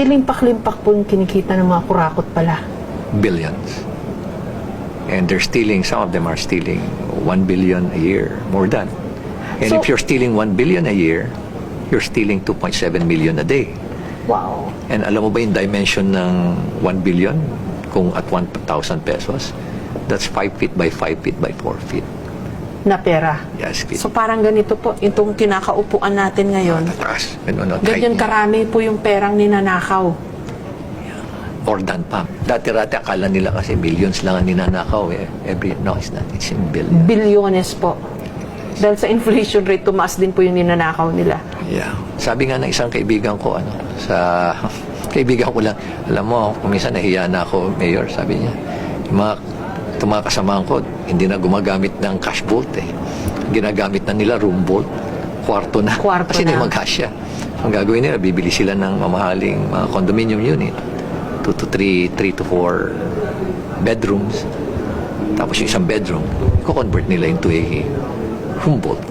kalimpak-limpak po yung kinikita ng mga kurakot pala. Billions. And they're stealing, some of them are stealing 1 billion a year, more than. And So- if you're stealing 1 billion a year, you're stealing 2.7 million a day. Wow. And alam mo ba yung dimension ng 1 billion? Kung at 1,000 pesos, that's 5 feet by 5 feet by 4 feet. Na pera. Yes, feet. So parang ganito po, itong kinakaupuan natin ngayon. Tataas. Ganun, Ganyan karami po yung perang ninanakaw. More than pa. Dati-rati akala nila kasi billions lang ang ninanakaw eh. No, it's not. It's in billions. Bilyones po. Dahil sa inflation rate, tumaas din po yung ninanakaw nila. Yeah. Sabi nga ng isang kaibigan ko, sa kaibigan ko lang, alam mo, kung minsan nahiya na ako, Mayor, sabi niya, yung mga kasamahan ko, hindi na gumagamit ng cash vault eh. Ginagamit na nila room vault, kwarto na. Kwarto kasi na. hindi magkasya. Ang gagawin nila, bibili sila ng mamahaling mga condominium unit. 2 to 3 to 4 bedrooms. Tapos yung isang bedroom, i-convert nila into a room vault.